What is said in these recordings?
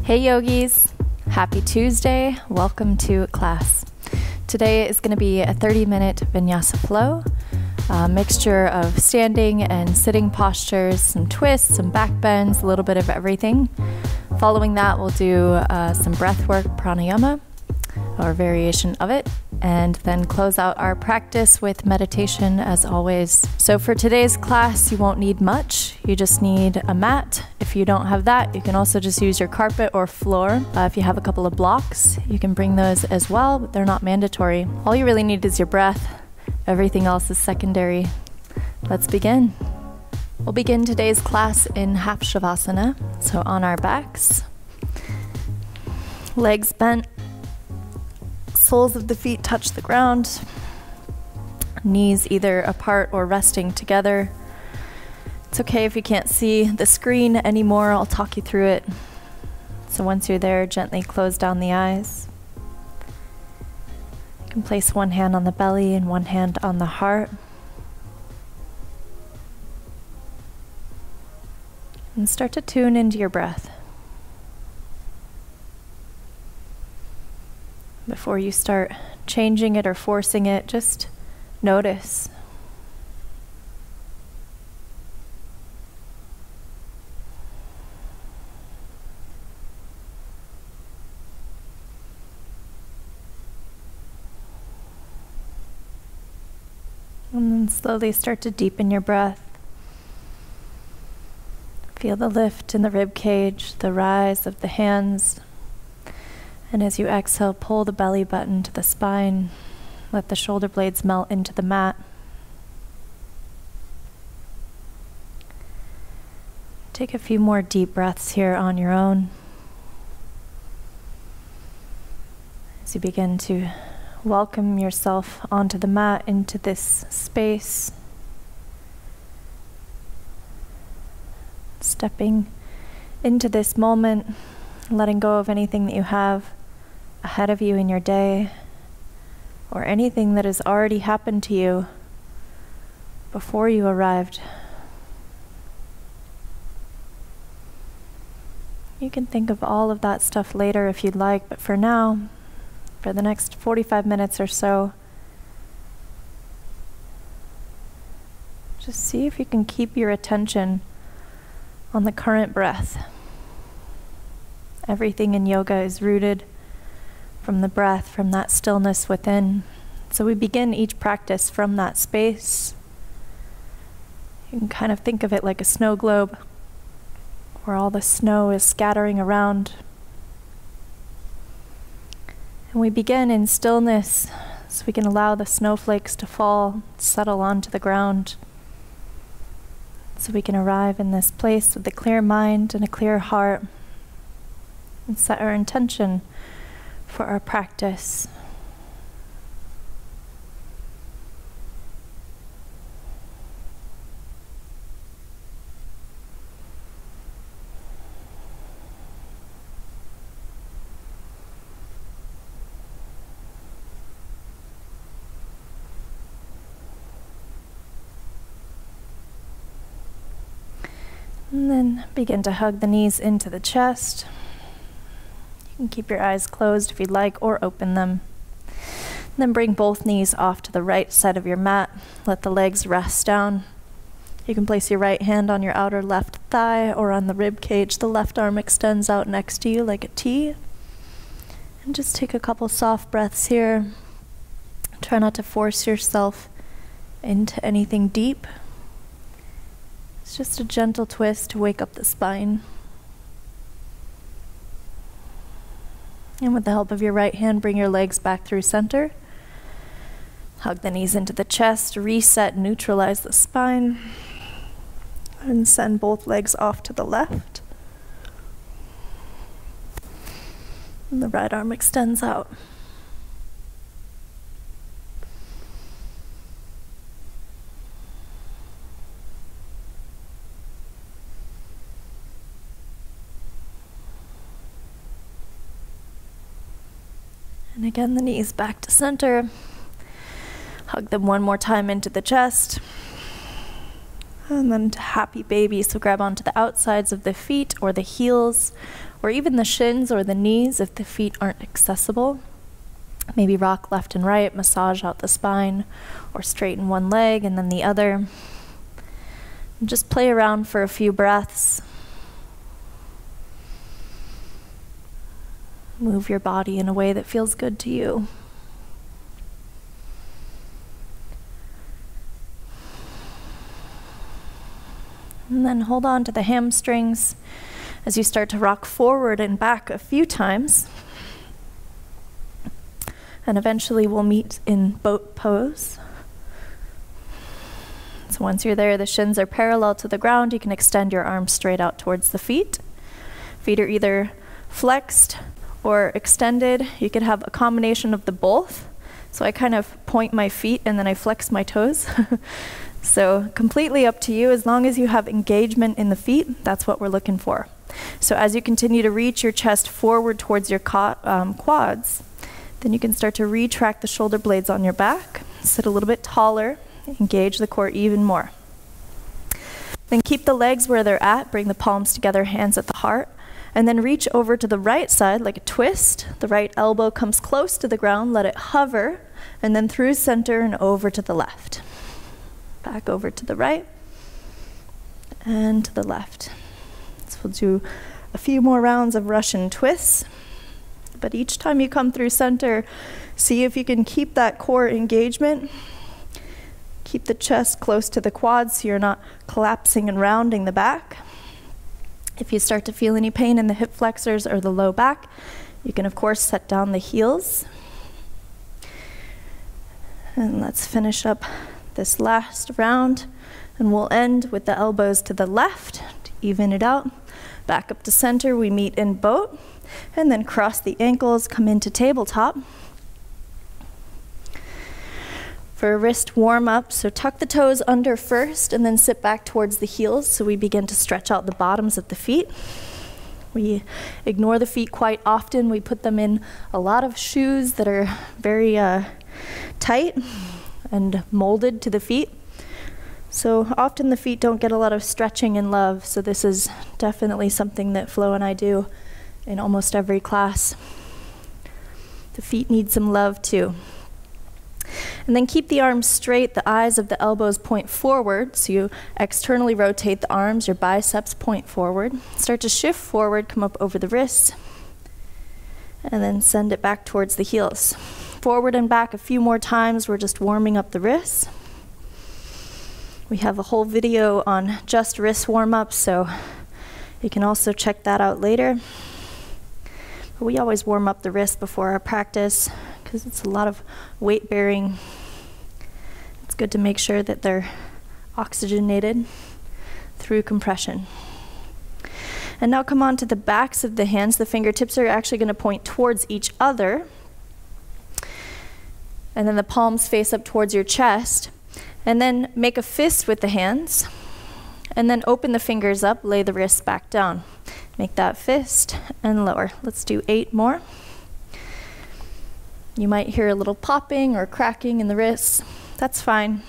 Hey yogis, happy Tuesday, welcome to class. Today is going to be a 30-minute Vinyasa flow, a mixture of standing and sitting postures, some twists, some back bends, a little bit of everything. Following that, we'll do some breath work, Pranayama, or variation of it, and then close out our practice with meditation as always. So for today's class, you won't need much. You just need a mat. If you don't have that, you can also just use your carpet or floor. If you have a couple of blocks, you can bring those as well, but they're not mandatory. All you really need is your breath. Everything else is secondary. Let's begin. We'll begin today's class in half Shavasana, so on our backs. Legs bent. Soles of the feet touch the ground, knees either apart or resting together. It's okay if you can't see the screen anymore, I'll talk you through it. So once you're there, gently close down the eyes. You can place one hand on the belly and one hand on the heart. And start to tune into your breath. Before you start changing it or forcing it, just notice. And then slowly start to deepen your breath. Feel the lift in the rib cage, the rise of the hands. And as you exhale, pull the belly button to the spine. Let the shoulder blades melt into the mat. Take a few more deep breaths here on your own. As you begin to welcome yourself onto the mat, into this space. Stepping into this moment, letting go of anything that you have ahead of you in your day, or anything that has already happened to you before you arrived. You can think of all of that stuff later if you'd like, but for now, for the next 45 minutes or so, just see if you can keep your attention on the current breath. Everything in yoga is rooted from the breath, from that stillness within. So we begin each practice from that space. You can kind of think of it like a snow globe, where all the snow is scattering around. And we begin in stillness, so we can allow the snowflakes to fall, settle onto the ground. So we can arrive in this place with a clear mind and a clear heart, and set our intention for our practice. And then begin to hug the knees into the chest. You can keep your eyes closed if you'd like, or open them. And then bring both knees off to the right side of your mat. Let the legs rest down. You can place your right hand on your outer left thigh or on the rib cage. The left arm extends out next to you like a T. And just take a couple soft breaths here. Try not to force yourself into anything deep. It's just a gentle twist to wake up the spine. And with the help of your right hand, bring your legs back through center. Hug the knees into the chest, reset, neutralize the spine. And send both legs off to the left. And the right arm extends out. And again, the knees back to center. Hug them one more time into the chest. And then to happy baby, so grab onto the outsides of the feet or the heels, or even the shins or the knees if the feet aren't accessible. Maybe rock left and right, massage out the spine, or straighten one leg and then the other. And just play around for a few breaths. Move your body in a way that feels good to you. And then hold on to the hamstrings as you start to rock forward and back a few times. And eventually we'll meet in boat pose. So once you're there, the shins are parallel to the ground. You can extend your arms straight out towards the feet. Feet are either flexed or extended. You could have a combination of the both. So I kind of point my feet and then I flex my toes. So completely up to you. As long as you have engagement in the feet, that's what we're looking for. So as you continue to reach your chest forward towards your quads, then you can start to retract the shoulder blades on your back, sit a little bit taller, engage the core even more. Then keep the legs where they're at, bring the palms together, hands at the heart, and then reach over to the right side like a twist. The right elbow comes close to the ground, let it hover, and then through center and over to the left. Back over to the right and to the left. So we'll do a few more rounds of Russian twists, but each time you come through center, see if you can keep that core engagement. Keep the chest close to the quads so you're not collapsing and rounding the back. If you start to feel any pain in the hip flexors or the low back, you can of course set down the heels. And let's finish up this last round, and we'll end with the elbows to the left to even it out. Back up to center, we meet in boat, and then cross the ankles, come into tabletop. For a wrist warm up, so tuck the toes under first and then sit back towards the heels so we begin to stretch out the bottoms of the feet. We ignore the feet quite often. We put them in a lot of shoes that are very tight and molded to the feet. So often the feet don't get a lot of stretching and love, so this is definitely something that Flo and I do in almost every class. The feet need some love too. And then keep the arms straight, the eyes of the elbows point forward, so you externally rotate the arms, your biceps point forward. Start to shift forward, come up over the wrists, and then send it back towards the heels. Forward and back a few more times, we're just warming up the wrists. We have a whole video on just wrist warm-ups, so you can also check that out later. But we always warm up the wrist before our practice because it's a lot of weight bearing. It's good to make sure that they're oxygenated through compression. And now come on to the backs of the hands. The fingertips are actually going to point towards each other. And then the palms face up towards your chest. And then make a fist with the hands. And then open the fingers up, lay the wrists back down. Make that fist and lower. Let's do 8 more. You might hear a little popping or cracking in the wrists. That's fine.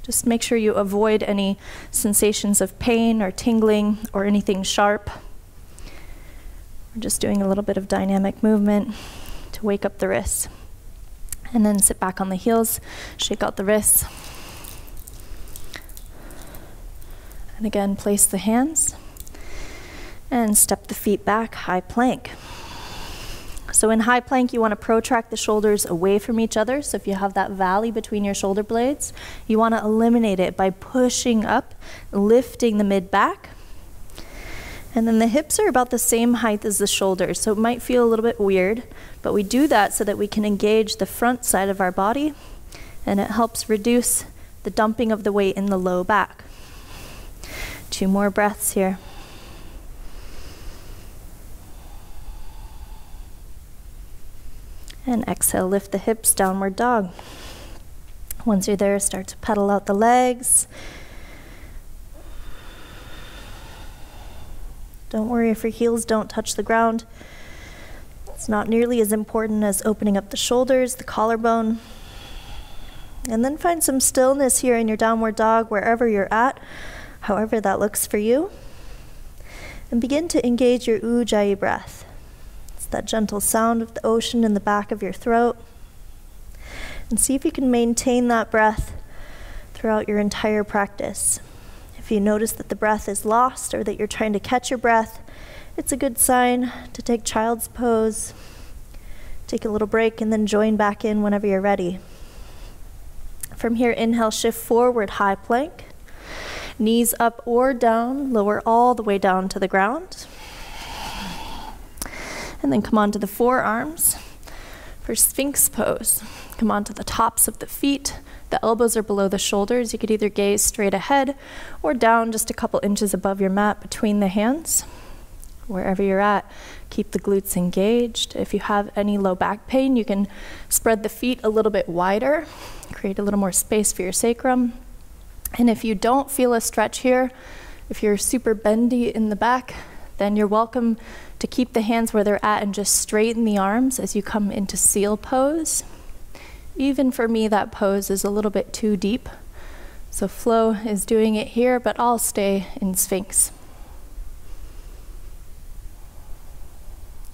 Just make sure you avoid any sensations of pain or tingling or anything sharp. We're just doing a little bit of dynamic movement to wake up the wrists. And then sit back on the heels, shake out the wrists. And again, place the hands and step the feet back, high plank. So in high plank, you want to protract the shoulders away from each other. So if you have that valley between your shoulder blades, you want to eliminate it by pushing up, lifting the mid-back. And then the hips are about the same height as the shoulders, so it might feel a little bit weird, but we do that so that we can engage the front side of our body, and it helps reduce the dumping of the weight in the low back. 2 more breaths here. And exhale, lift the hips, downward dog. Once you're there, start to pedal out the legs. Don't worry if your heels don't touch the ground. It's not nearly as important as opening up the shoulders, the collarbone. And then find some stillness here in your downward dog, wherever you're at. however that looks for you. And begin to engage your Ujjayi breath. It's that gentle sound of the ocean in the back of your throat. And see if you can maintain that breath throughout your entire practice. If you notice that the breath is lost or that you're trying to catch your breath, it's a good sign to take child's pose, take a little break, and then join back in whenever you're ready. From here, inhale, shift forward, high plank. Knees up or down, lower all the way down to the ground. And then come onto the forearms for Sphinx Pose. Come onto the tops of the feet. The elbows are below the shoulders. You could either gaze straight ahead or down just a couple inches above your mat between the hands. Wherever you're at, keep the glutes engaged. If you have any low back pain, you can spread the feet a little bit wider, create a little more space for your sacrum. And if you don't feel a stretch here, if you're super bendy in the back, then you're welcome to keep the hands where they're at and just straighten the arms as you come into seal pose. Even for me, that pose is a little bit too deep. So Flo is doing it here, but I'll stay in Sphinx.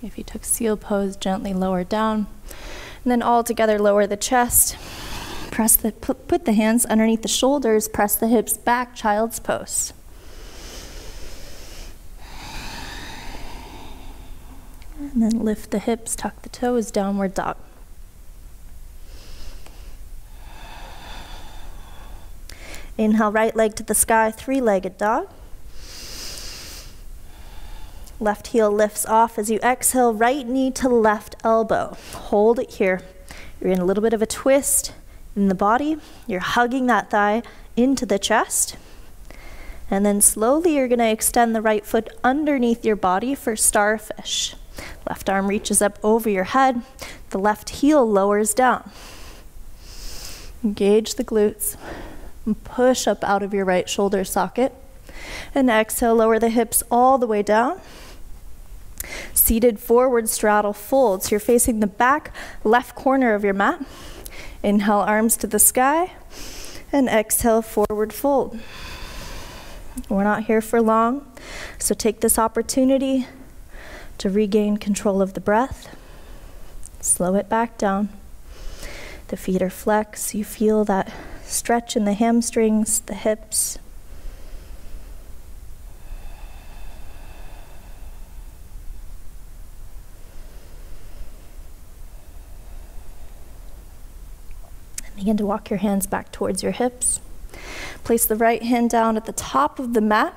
If you took seal pose, gently lower down. And then all together, lower the chest. Put the hands underneath the shoulders, press the hips back, child's pose. And then lift the hips, tuck the toes, downward dog. Inhale, right leg to the sky, three-legged dog. Left heel lifts off as you exhale, right knee to left elbow. Hold it here. You're in a little bit of a twist in the body. You're hugging that thigh into the chest. And then slowly you're going to extend the right foot underneath your body for starfish. Left arm reaches up over your head. The left heel lowers down. Engage the glutes. And push up out of your right shoulder socket. And exhale, lower the hips all the way down. Seated forward straddle folds. You're facing the back left corner of your mat. Inhale, arms to the sky. And exhale, forward fold. We're not here for long, so take this opportunity to regain control of the breath. Slow it back down. The feet are flexed. You feel that stretch in the hamstrings, the hips. And begin to walk your hands back towards your hips. Place the right hand down at the top of the mat,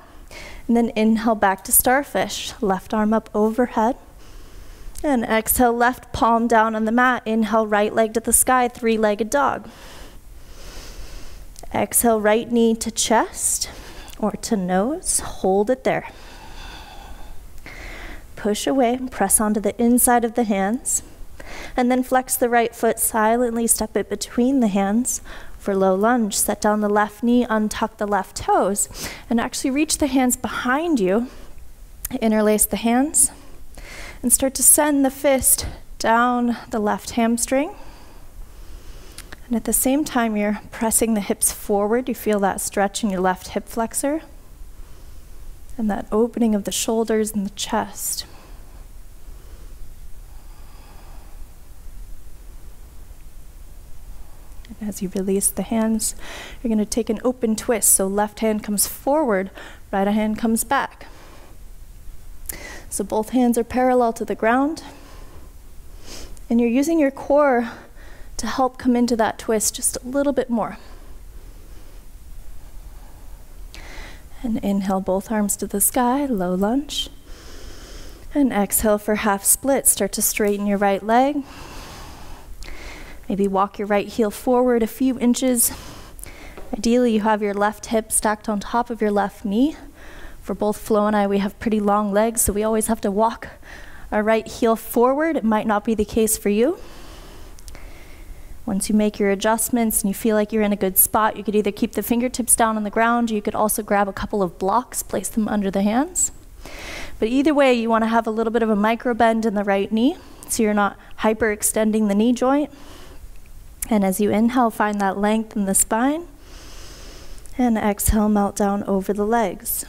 and then inhale back to starfish. Left arm up overhead. And exhale, left palm down on the mat. Inhale, right leg to the sky, three-legged dog. Exhale, right knee to chest or to nose. Hold it there. Push away, press onto the inside of the hands. And then flex the right foot, silently step it between the hands for low lunge. Set down the left knee, untuck the left toes, and actually reach the hands behind you. Interlace the hands and start to send the fist down the left hamstring. And at the same time, you're pressing the hips forward. You feel that stretch in your left hip flexor and that opening of the shoulders and the chest. And as you release the hands, you're going to take an open twist. So left hand comes forward, right hand comes back. So both hands are parallel to the ground. And you're using your core to help come into that twist just a little bit more. And inhale, both arms to the sky, low lunge. And exhale for half split. Start to straighten your right leg. Maybe walk your right heel forward a few inches. Ideally, you have your left hip stacked on top of your left knee. For both Flo and I, we have pretty long legs, so we always have to walk our right heel forward. It might not be the case for you. Once you make your adjustments and you feel like you're in a good spot, you could either keep the fingertips down on the ground, or you could also grab a couple of blocks, place them under the hands. But either way, you want to have a little bit of a micro bend in the right knee, so you're not hyperextending the knee joint. And as you inhale, find that length in the spine. And exhale, melt down over the legs.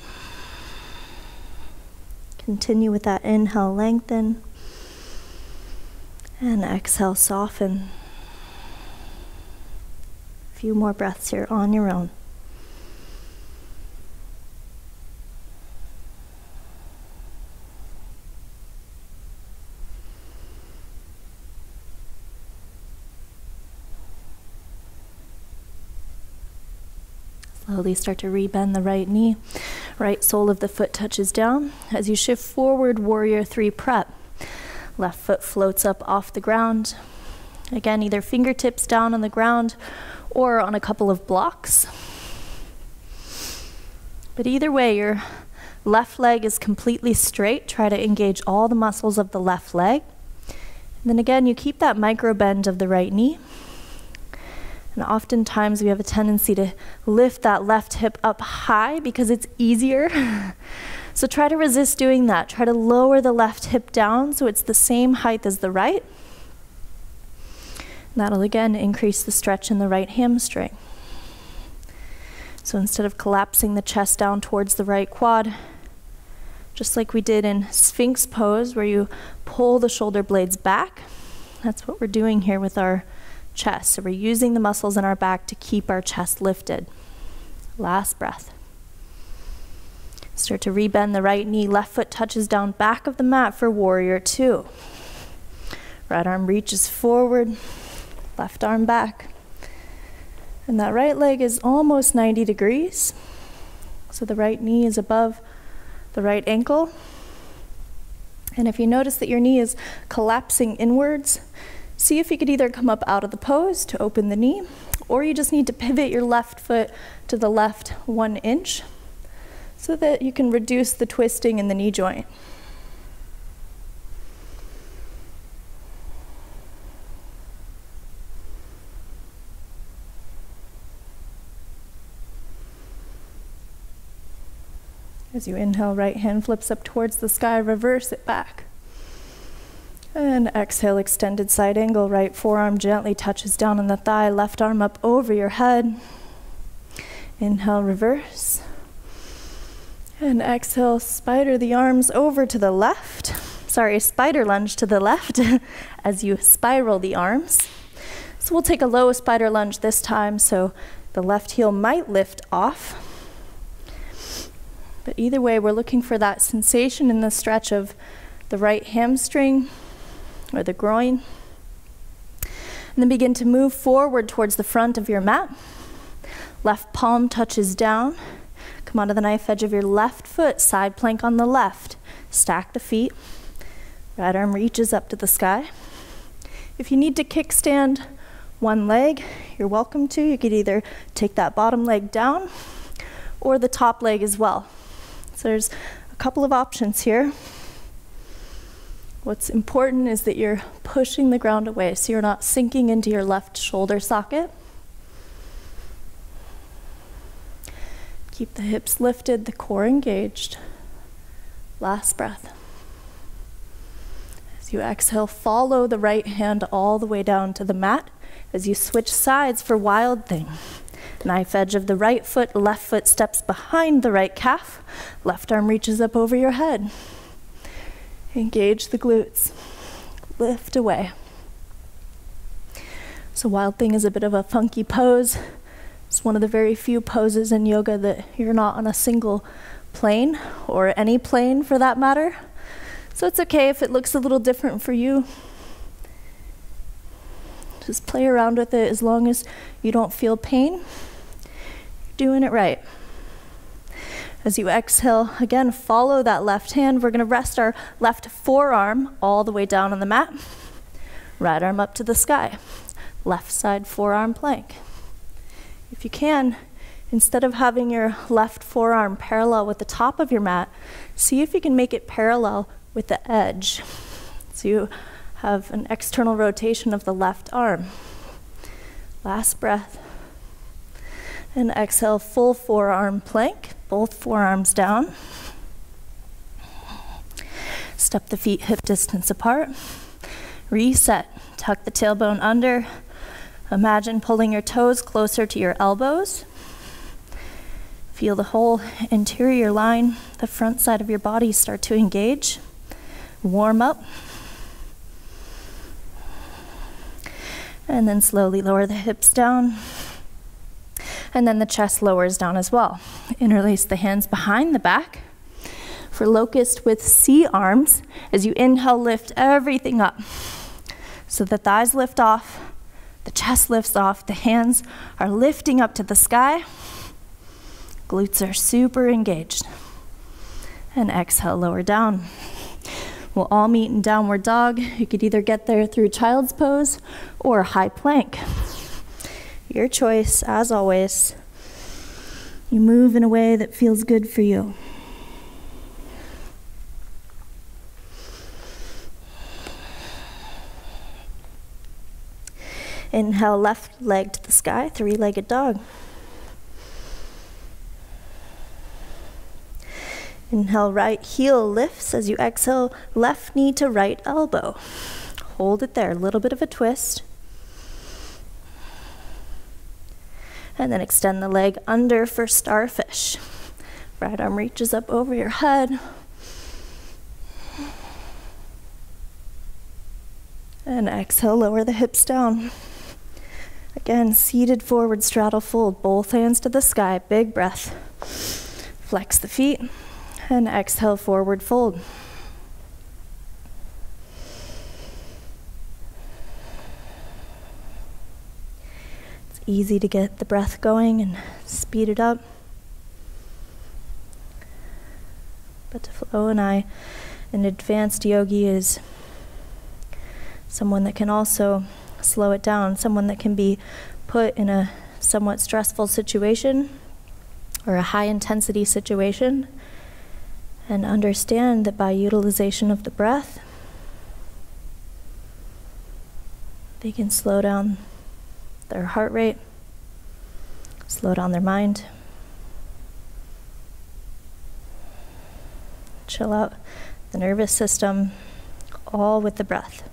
Continue with that inhale, lengthen. And exhale, soften. A few more breaths here on your own. Slowly start to rebend the right knee. Right sole of the foot touches down. As you shift forward, warrior 3 prep. Left foot floats up off the ground. Again, either fingertips down on the ground or on a couple of blocks. But either way, your left leg is completely straight. Try to engage all the muscles of the left leg. And then again, you keep that micro bend of the right knee. And oftentimes we have a tendency to lift that left hip up high because it's easier. So try to resist doing that. Try to lower the left hip down so it's the same height as the right. And that'll again increase the stretch in the right hamstring. So instead of collapsing the chest down towards the right quad, just like we did in Sphinx Pose where you pull the shoulder blades back, that's what we're doing here with our chest. So we're using the muscles in our back to keep our chest lifted. Last breath. Start to rebend the right knee. Left foot touches down back of the mat for warrior 2. Right arm reaches forward. Left arm back. And that right leg is almost 90 degrees. So the right knee is above the right ankle. And if you notice that your knee is collapsing inwards, see if you could either come up out of the pose to open the knee, or you just need to pivot your left foot to the left 1 inch so that you can reduce the twisting in the knee joint. As you inhale, right hand flips up towards the sky, reverse it back. And exhale, extended side angle. Right forearm gently touches down on the thigh. Left arm up over your head. Inhale, reverse. And exhale, spider the arms over to the left. Sorry, spider lunge to the left as you spiral the arms. So we'll take a low spider lunge this time, so the left heel might lift off. But either way, we're looking for that sensation in the stretch of the right hamstring or the groin. And then begin to move forward towards the front of your mat. Left palm touches down. Come onto the knife edge of your left foot, side plank on the left. Stack the feet. Right arm reaches up to the sky. If you need to kickstand one leg, you're welcome to. You could either take that bottom leg down or the top leg as well. So there's a couple of options here. What's important is that you're pushing the ground away so you're not sinking into your left shoulder socket. Keep the hips lifted, the core engaged. Last breath. As you exhale, follow the right hand all the way down to the mat as you switch sides for Wild Thing. Knife edge of the right foot, left foot steps behind the right calf. Left arm reaches up over your head. Engage the glutes. Lift away. So Wild Thing is a bit of a funky pose. It's one of the very few poses in yoga that you're not on a single plane, or any plane for that matter. So it's okay if it looks a little different for you. Just play around with it as long as you don't feel pain. You're doing it right. As you exhale, again, follow that left hand. We're going to rest our left forearm all the way down on the mat. Right arm up to the sky. Left side forearm plank. If you can, instead of having your left forearm parallel with the top of your mat, see if you can make it parallel with the edge. So you have an external rotation of the left arm. Last breath. And exhale, full forearm plank. Both forearms down. Step the feet hip distance apart. Reset. Tuck the tailbone under. Imagine pulling your toes closer to your elbows. Feel the whole interior line, the front side of your body start to engage. Warm up. And then slowly lower the hips down. And then the chest lowers down as well. Interlace the hands behind the back. For locust with C arms, as you inhale, lift everything up. So the thighs lift off, the chest lifts off, the hands are lifting up to the sky. Glutes are super engaged. And exhale, lower down. We'll all meet in downward dog. You could either get there through child's pose or high plank. Your choice, as always. You move in a way that feels good for you. Inhale, left leg to the sky, three-legged dog. Inhale, right heel lifts as you exhale, left knee to right elbow. Hold it there, a little bit of a twist. And then extend the leg under for starfish. Right arm reaches up over your head. And exhale, lower the hips down. Again, seated forward straddle fold, both hands to the sky, big breath. Flex the feet, and exhale, forward fold. It's easy to get the breath going and speed it up. But Flo and I, an advanced yogi, is someone that can also slow it down, someone that can be put in a somewhat stressful situation or a high intensity situation and understand that by utilization of the breath, they can slow down their heart rate, slow down their mind, chill out the nervous system, all with the breath.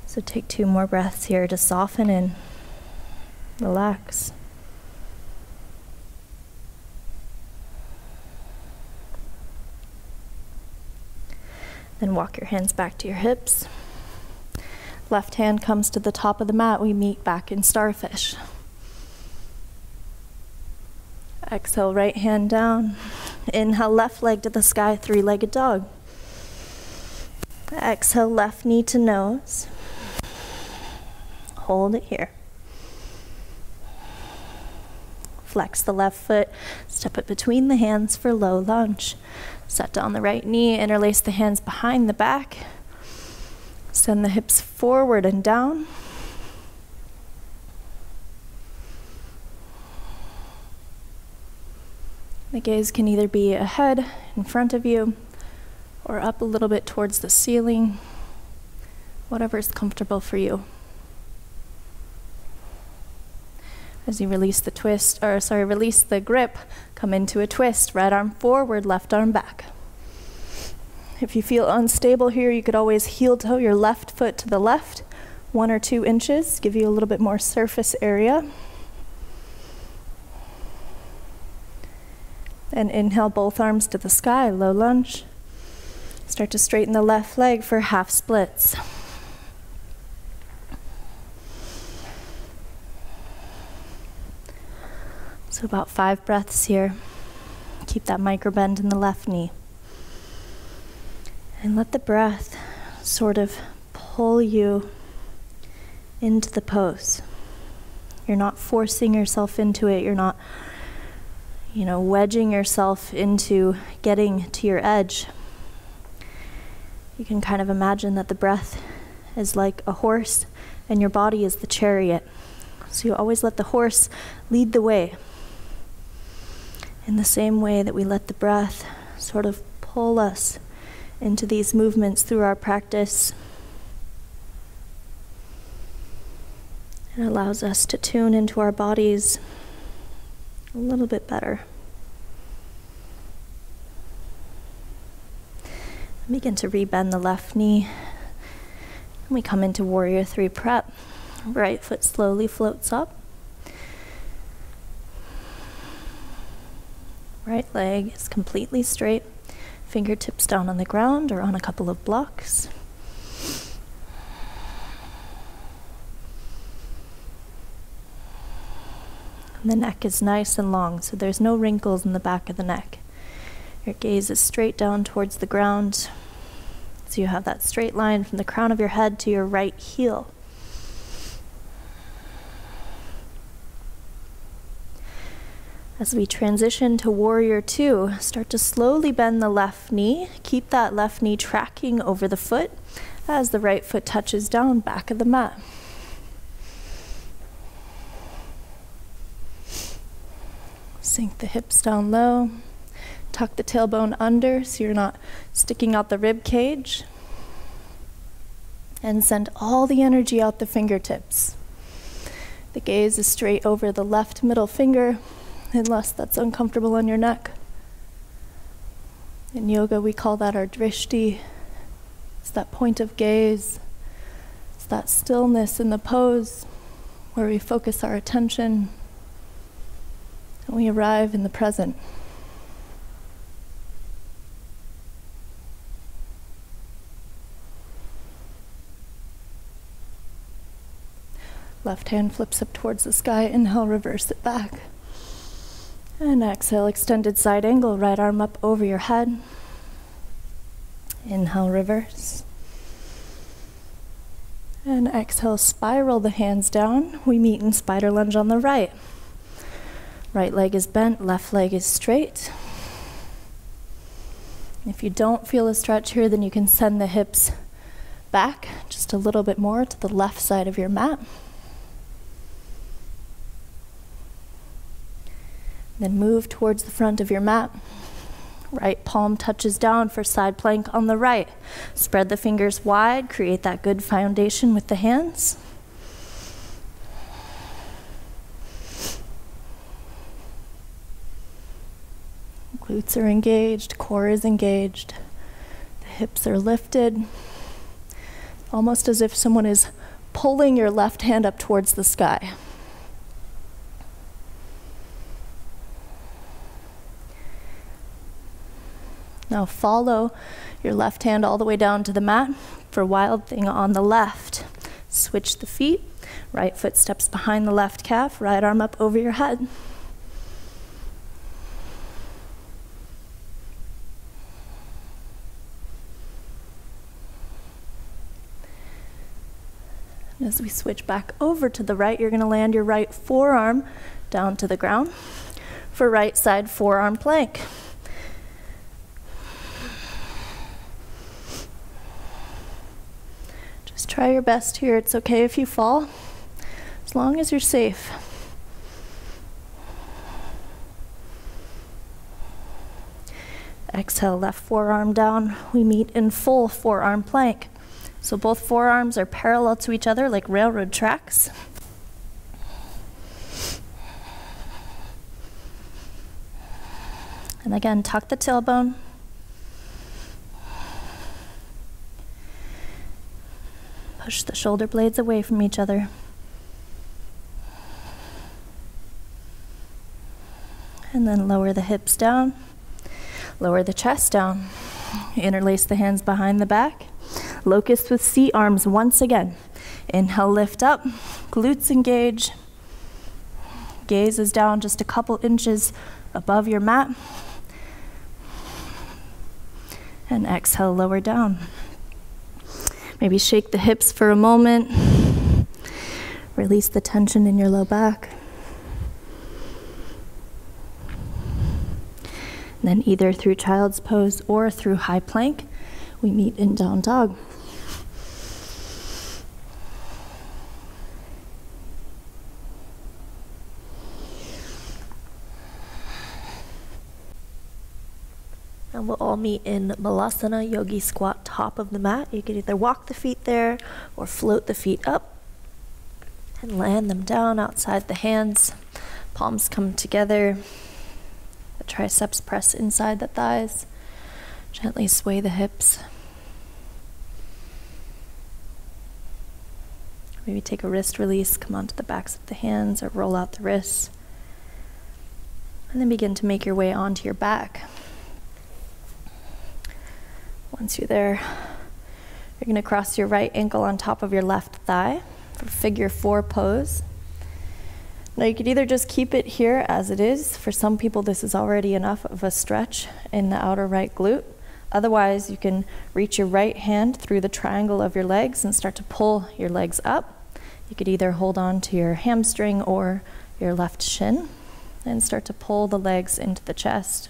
So take 2 more breaths here to soften and relax. Then walk your hands back to your hips. Left hand comes to the top of the mat. We meet back in starfish. Exhale, right hand down. Inhale, left leg to the sky, three-legged dog. Exhale, left knee to nose. Hold it here. Flex the left foot, step it between the hands for low lunge. Set down the right knee, interlace the hands behind the back. Send the hips forward and down. The gaze can either be ahead, in front of you, or up a little bit towards the ceiling, whatever's comfortable for you. As you release the release the grip, come into a twist, right arm forward, left arm back. If you feel unstable here, you could always heel toe your left foot to the left, 1 or 2 inches, give you a little bit more surface area. And inhale, both arms to the sky, low lunge. Start to straighten the left leg for half splits. So about 5 breaths here. Keep that micro bend in the left knee. And let the breath sort of pull you into the pose. You're not forcing yourself into it. You're not, wedging yourself into getting to your edge. You can kind of imagine that the breath is like a horse and your body is the chariot. So you always let the horse lead the way. In the same way that we let the breath sort of pull us into these movements through our practice, it allows us to tune into our bodies a little bit better. Begin to rebend the left knee. And we come into Warrior 3 prep. Right foot slowly floats up. Right leg is completely straight. Fingertips down on the ground or on a couple of blocks. And the neck is nice and long, so there's no wrinkles in the back of the neck. Your gaze is straight down towards the ground, so you have that straight line from the crown of your head to your right heel. As we transition to Warrior Two, start to slowly bend the left knee. Keep that left knee tracking over the foot as the right foot touches down back of the mat. Sink the hips down low. Tuck the tailbone under so you're not sticking out the rib cage. And send all the energy out the fingertips. The gaze is straight over the left middle finger, unless that's uncomfortable on your neck. In yoga, we call that our drishti. It's that point of gaze. It's that stillness in the pose where we focus our attention and we arrive in the present. Left hand flips up towards the sky. Inhale, reverse it back. And exhale, extended side angle, right arm up over your head. Inhale, reverse. And exhale, spiral the hands down. We meet in spider lunge on the right. Right leg is bent, left leg is straight. If you don't feel a stretch here, then you can send the hips back just a little bit more to the left side of your mat. Then move towards the front of your mat. Right palm touches down for side plank on the right. Spread the fingers wide, create that good foundation with the hands. Glutes are engaged, core is engaged. The hips are lifted. Almost as if someone is pulling your left hand up towards the sky. Now follow your left hand all the way down to the mat for Wild Thing on the left. Switch the feet. Right foot steps behind the left calf. Right arm up over your head. And as we switch back over to the right, you're going to land your right forearm down to the ground for right side forearm plank. Just try your best here. It's okay if you fall, as long as you're safe. Exhale, left forearm down. We meet in full forearm plank. So both forearms are parallel to each other like railroad tracks. And again, tuck the tailbone. Push the shoulder blades away from each other. And then lower the hips down. Lower the chest down. Interlace the hands behind the back. Locust with C arms once again. Inhale, lift up. Glutes engage. Gaze is down just a couple inches above your mat. And exhale, lower down. Maybe shake the hips for a moment. Release the tension in your low back. And then either through child's pose or through high plank, we meet in down dog. And we'll all meet in Malasana, Yogi Squat, top of the mat. You can either walk the feet there or float the feet up and land them down outside the hands. Palms come together. The triceps press inside the thighs. Gently sway the hips. Maybe take a wrist release, come onto the backs of the hands, or roll out the wrists. And then begin to make your way onto your back. Once you're there, you're going to cross your right ankle on top of your left thigh for figure 4 pose. Now you could either just keep it here as it is. For some people, this is already enough of a stretch in the outer right glute. Otherwise, you can reach your right hand through the triangle of your legs and start to pull your legs up. You could either hold on to your hamstring or your left shin and start to pull the legs into the chest.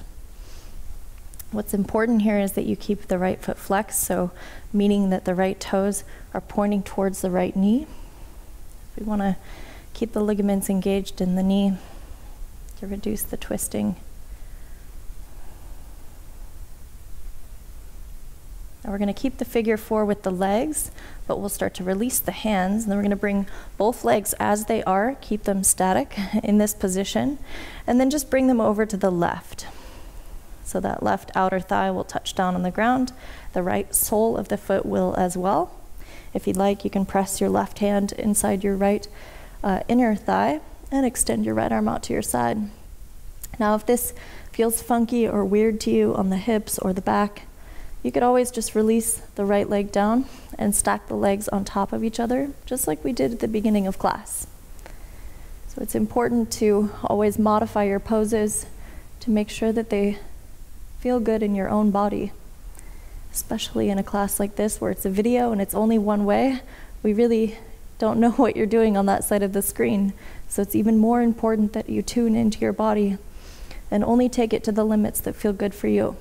What's important here is that you keep the right foot flexed, so meaning that the right toes are pointing towards the right knee. We want to keep the ligaments engaged in the knee to reduce the twisting. Now we're going to keep the figure 4 with the legs, but we'll start to release the hands, and then we're going to bring both legs as they are, keep them static in this position, and then just bring them over to the left. So that left outer thigh will touch down on the ground. The right sole of the foot will as well. If you'd like, you can press your left hand inside your right inner thigh and extend your right arm out to your side. Now, if this feels funky or weird to you on the hips or the back, you could always just release the right leg down and stack the legs on top of each other, just like we did at the beginning of class. So it's important to always modify your poses to make sure that they feel good in your own body, especially in a class like this where it's a video and it's only one way. We really don't know what you're doing on that side of the screen, so it's even more important that you tune into your body and only take it to the limits that feel good for you.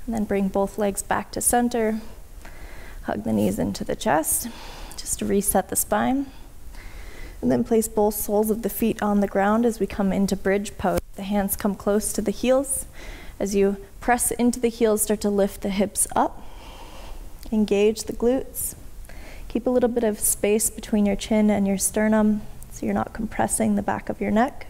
And then bring both legs back to center, hug the knees into the chest, just to reset the spine. And then place both soles of the feet on the ground as we come into bridge pose. The hands come close to the heels. As you press into the heels, start to lift the hips up. Engage the glutes. Keep a little bit of space between your chin and your sternum so you're not compressing the back of your neck.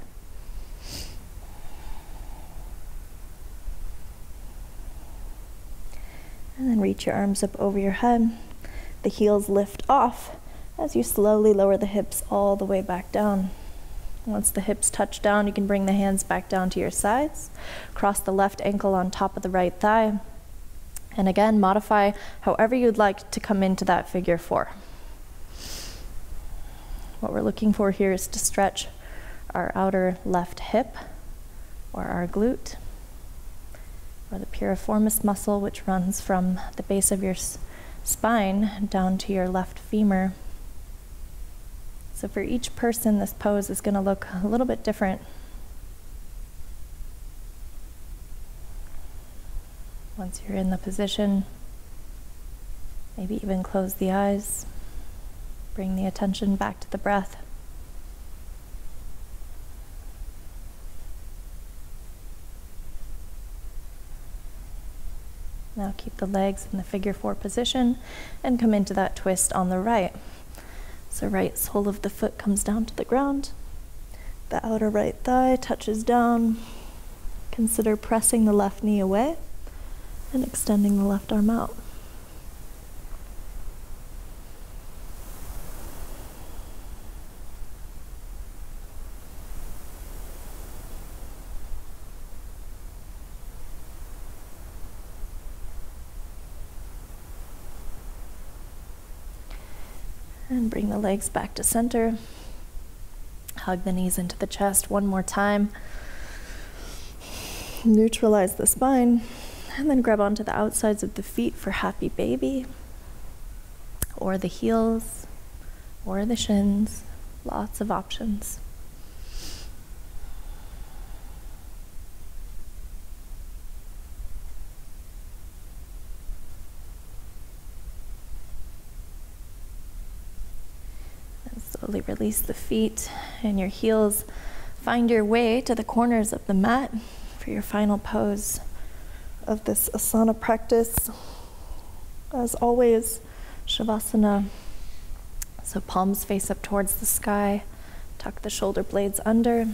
And then reach your arms up over your head. The heels lift off as you slowly lower the hips all the way back down. Once the hips touch down, you can bring the hands back down to your sides. Cross the left ankle on top of the right thigh. And again, modify however you'd like to come into that figure 4. What we're looking for here is to stretch our outer left hip or our glute, or the piriformis muscle, which runs from the base of your spine down to your left femur. So for each person, this pose is going to look a little bit different. Once you're in the position, maybe even close the eyes. Bring the attention back to the breath. Now keep the legs in the figure 4 position and come into that twist on the right. So right sole of the foot comes down to the ground. The outer right thigh touches down. Consider pressing the left knee away and extending the left arm out. And bring the legs back to center. Hug the knees into the chest one more time. Neutralize the spine. And then grab onto the outsides of the feet for happy baby. Or the heels. Or the shins. Lots of options. Slowly release the feet and your heels. Find your way to the corners of the mat for your final pose of this asana practice. As always, Shavasana. So palms face up towards the sky. Tuck the shoulder blades under.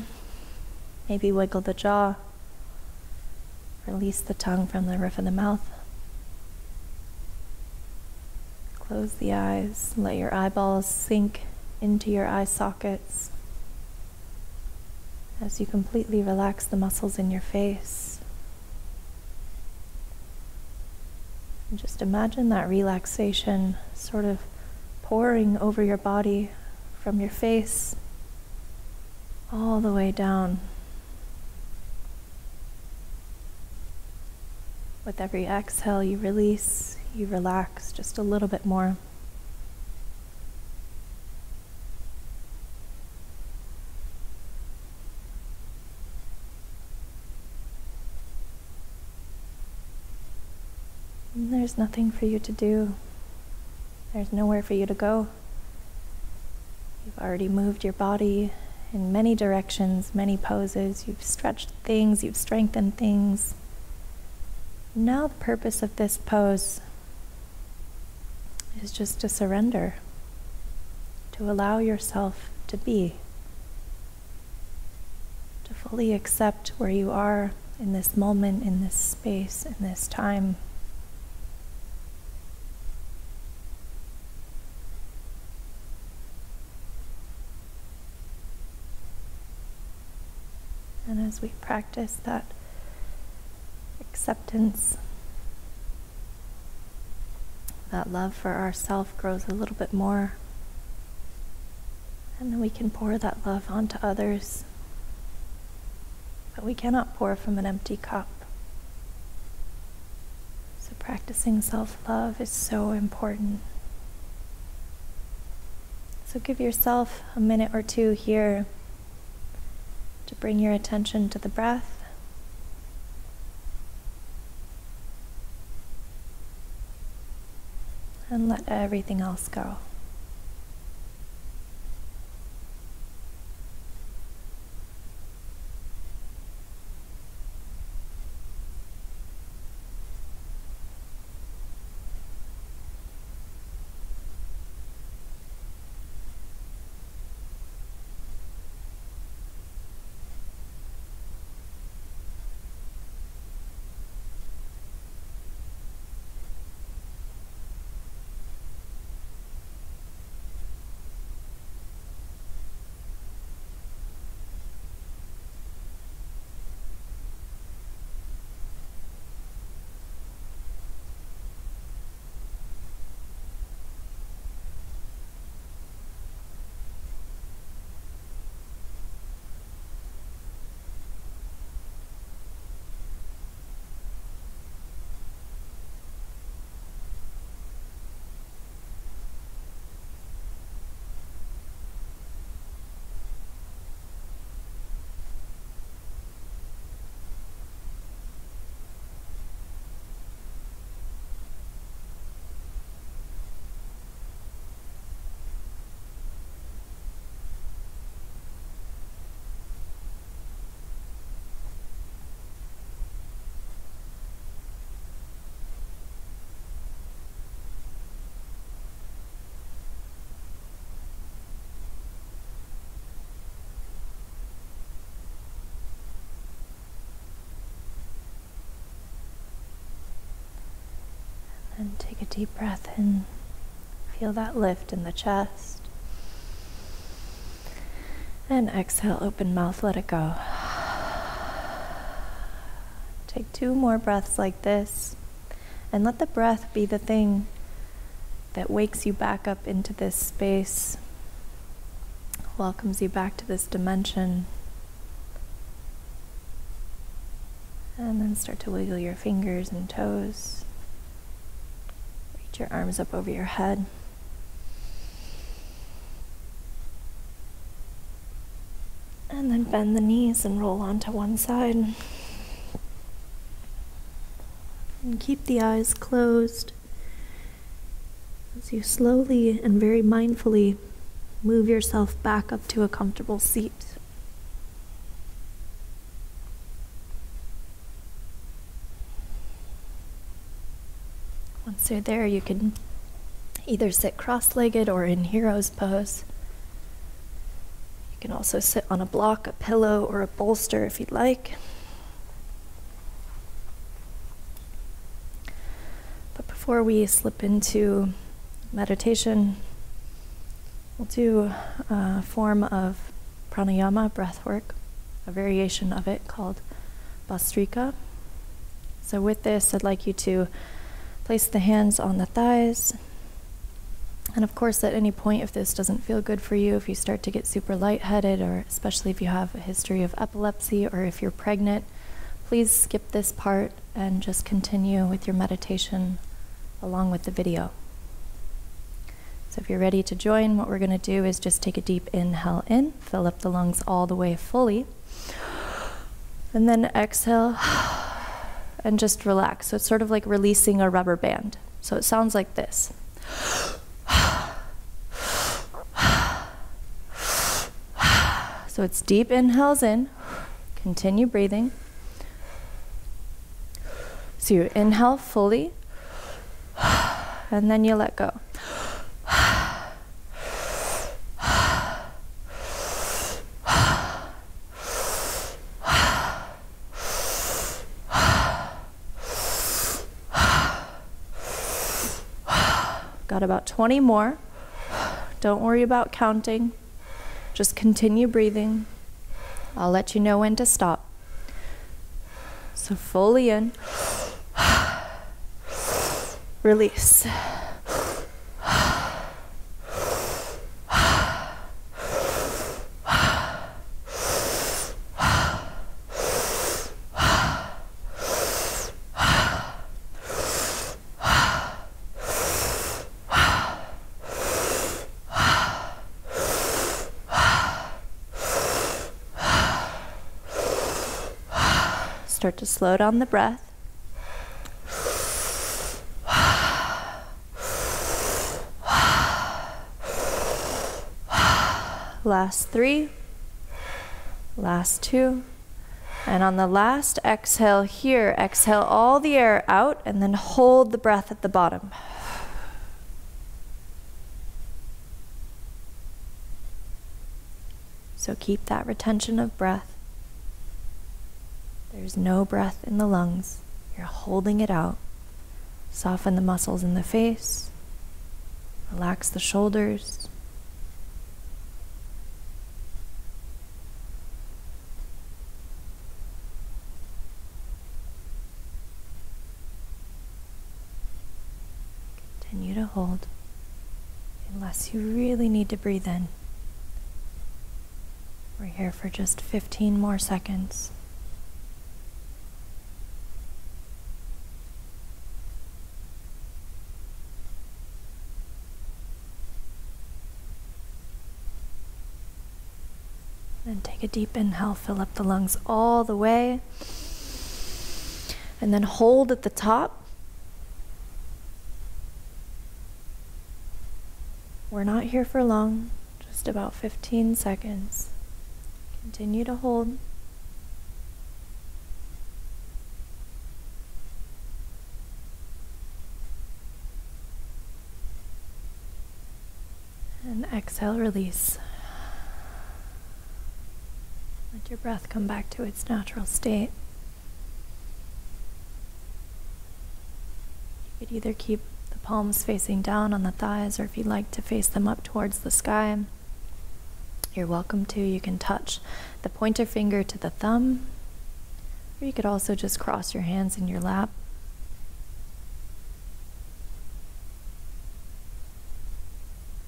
Maybe wiggle the jaw. Release the tongue from the roof of the mouth. Close the eyes, let your eyeballs sink into your eye sockets as you completely relax the muscles in your face. And just imagine that relaxation sort of pouring over your body from your face all the way down. With every exhale, you release, you relax just a little bit more. And there's nothing for you to do. There's nowhere for you to go. You've already moved your body in many directions, many poses. You've stretched things, you've strengthened things. Now the purpose of this pose is just to surrender, to allow yourself to be, to fully accept where you are in this moment, in this space, in this time. And as we practice that acceptance, that love for ourself grows a little bit more, and then we can pour that love onto others. But we cannot pour from an empty cup. So practicing self-love is so important. So give yourself a minute or two here to bring your attention to the breath. And let everything else go. And take a deep breath in. Feel that lift in the chest. And exhale, open mouth, let it go. Take 2 more breaths like this. And let the breath be the thing that wakes you back up into this space, welcomes you back to this dimension. And then start to wiggle your fingers and toes. Your arms up over your head. And then bend the knees and roll onto one side. And keep the eyes closed as you slowly and very mindfully move yourself back up to a comfortable seat. Once you're there, you can either sit cross-legged or in hero's pose. You can also sit on a block, a pillow, or a bolster if you'd like. But before we slip into meditation, we'll do a form of pranayama, breath work, a variation of it called Bhastrika. So with this, I'd like you to place the hands on the thighs. And of course, at any point, if this doesn't feel good for you, if you start to get super lightheaded, or especially if you have a history of epilepsy or if you're pregnant, please skip this part and just continue with your meditation along with the video. So if you're ready to join, what we're going to do is just take a deep inhale in, fill up the lungs all the way fully, and then exhale and just relax. So it's sort of like releasing a rubber band. So it sounds like this. So it's deep inhales in, continue breathing. So you inhale fully, and then you let go. Got about 20 more. Don't worry about counting. Just continue breathing. I'll let you know when to stop. So fully in. Release. Start to slow down the breath. Last 3, last 2, and on the last exhale here, exhale all the air out and then hold the breath at the bottom. So keep that retention of breath. There's no breath in the lungs. You're holding it out. Soften the muscles in the face. Relax the shoulders. Continue to hold unless you really need to breathe in. We're here for just 15 more seconds. Then take a deep inhale, fill up the lungs all the way, and then hold at the top. We're not here for long, just about 15 seconds. Continue to hold. And exhale, release. Let your breath come back to its natural state. You could either keep the palms facing down on the thighs, or if you'd like to face them up towards the sky, you're welcome to. You can touch the pointer finger to the thumb, or you could also just cross your hands in your lap.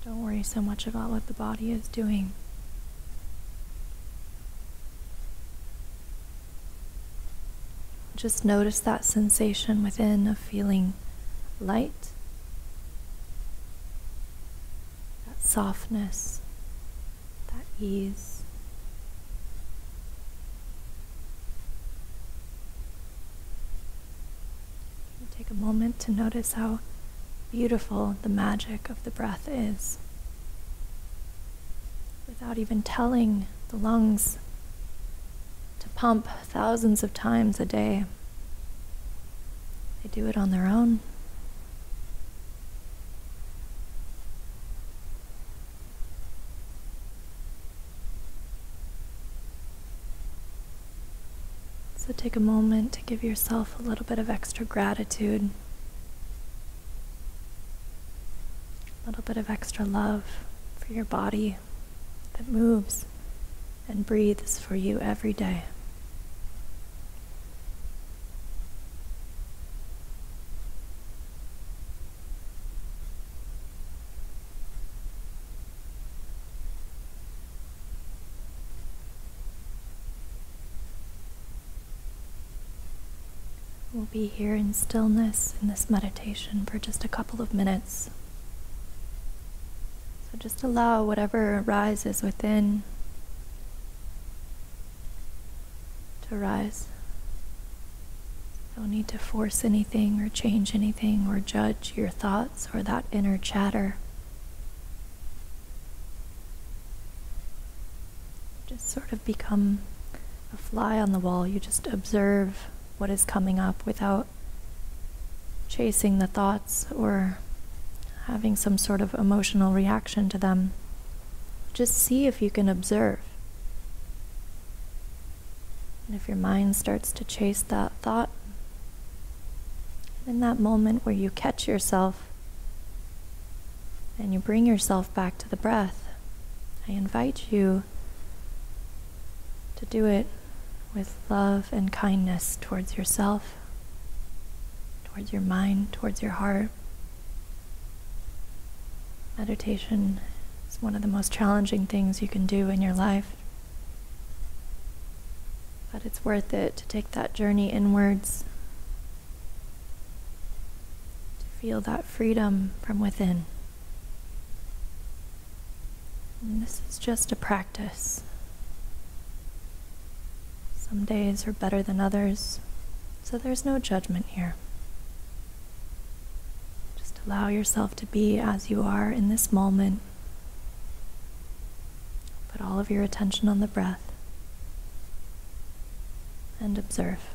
Don't worry so much about what the body is doing. Just notice that sensation within of feeling light, that softness, that ease. Take a moment to notice how beautiful the magic of the breath is, without even telling the lungs to pump thousands of times a day. They do it on their own. So take a moment to give yourself a little bit of extra gratitude. little bit of extra love for your body that moves and breathes for you every day. We'll be here in stillness in this meditation for just a couple of minutes. So just allow whatever arises within to rise. Don't need to force anything or change anything or judge your thoughts or that inner chatter. Just sort of become a fly on the wall. You just observe what is coming up without chasing the thoughts or having some sort of emotional reaction to them. Just see if you can observe. And if your mind starts to chase that thought, in that moment where you catch yourself and you bring yourself back to the breath, I invite you to do it with love and kindness towards yourself, towards your mind, towards your heart. Meditation is one of the most challenging things you can do in your life, but it's worth it to take that journey inwards, to feel that freedom from within. And this is just a practice. Some days are better than others, so there's no judgment here. Just allow yourself to be as you are in this moment. Put all of your attention on the breath and observe.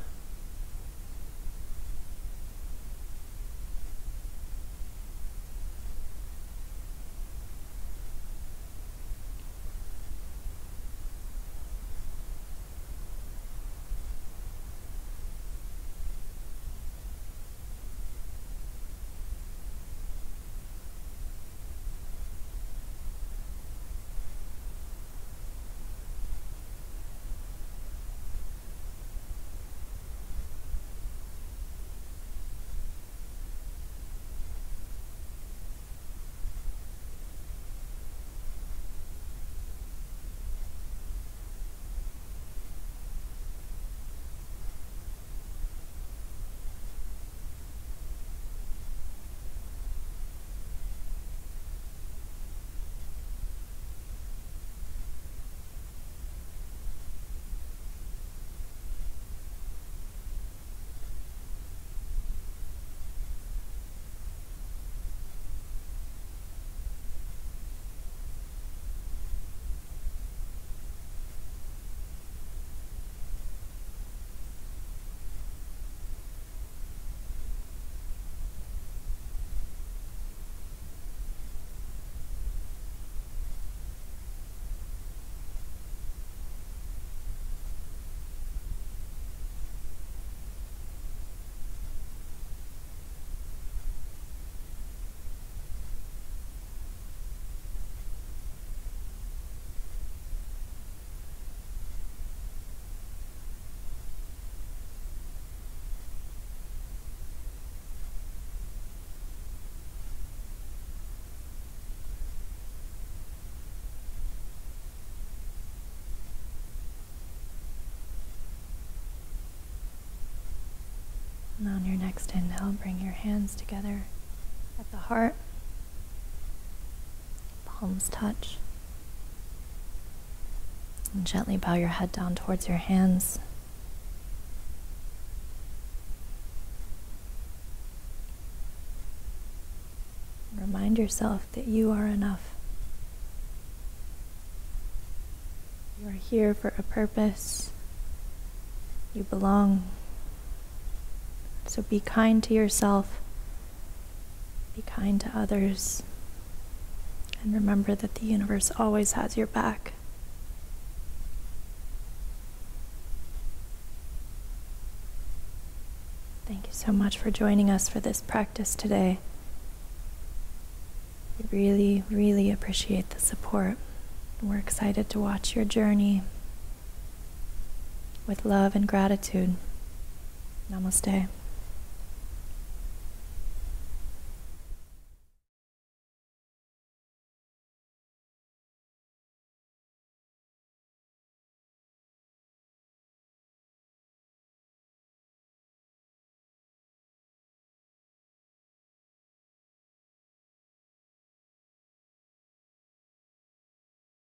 Now on your next inhale, bring your hands together at the heart. Palms touch. And gently bow your head down towards your hands. Remind yourself that you are enough. You are here for a purpose. You belong. So be kind to yourself, be kind to others, and remember that the universe always has your back. Thank you so much for joining us for this practice today. We really, really appreciate the support. We're excited to watch your journey with love and gratitude. Namaste.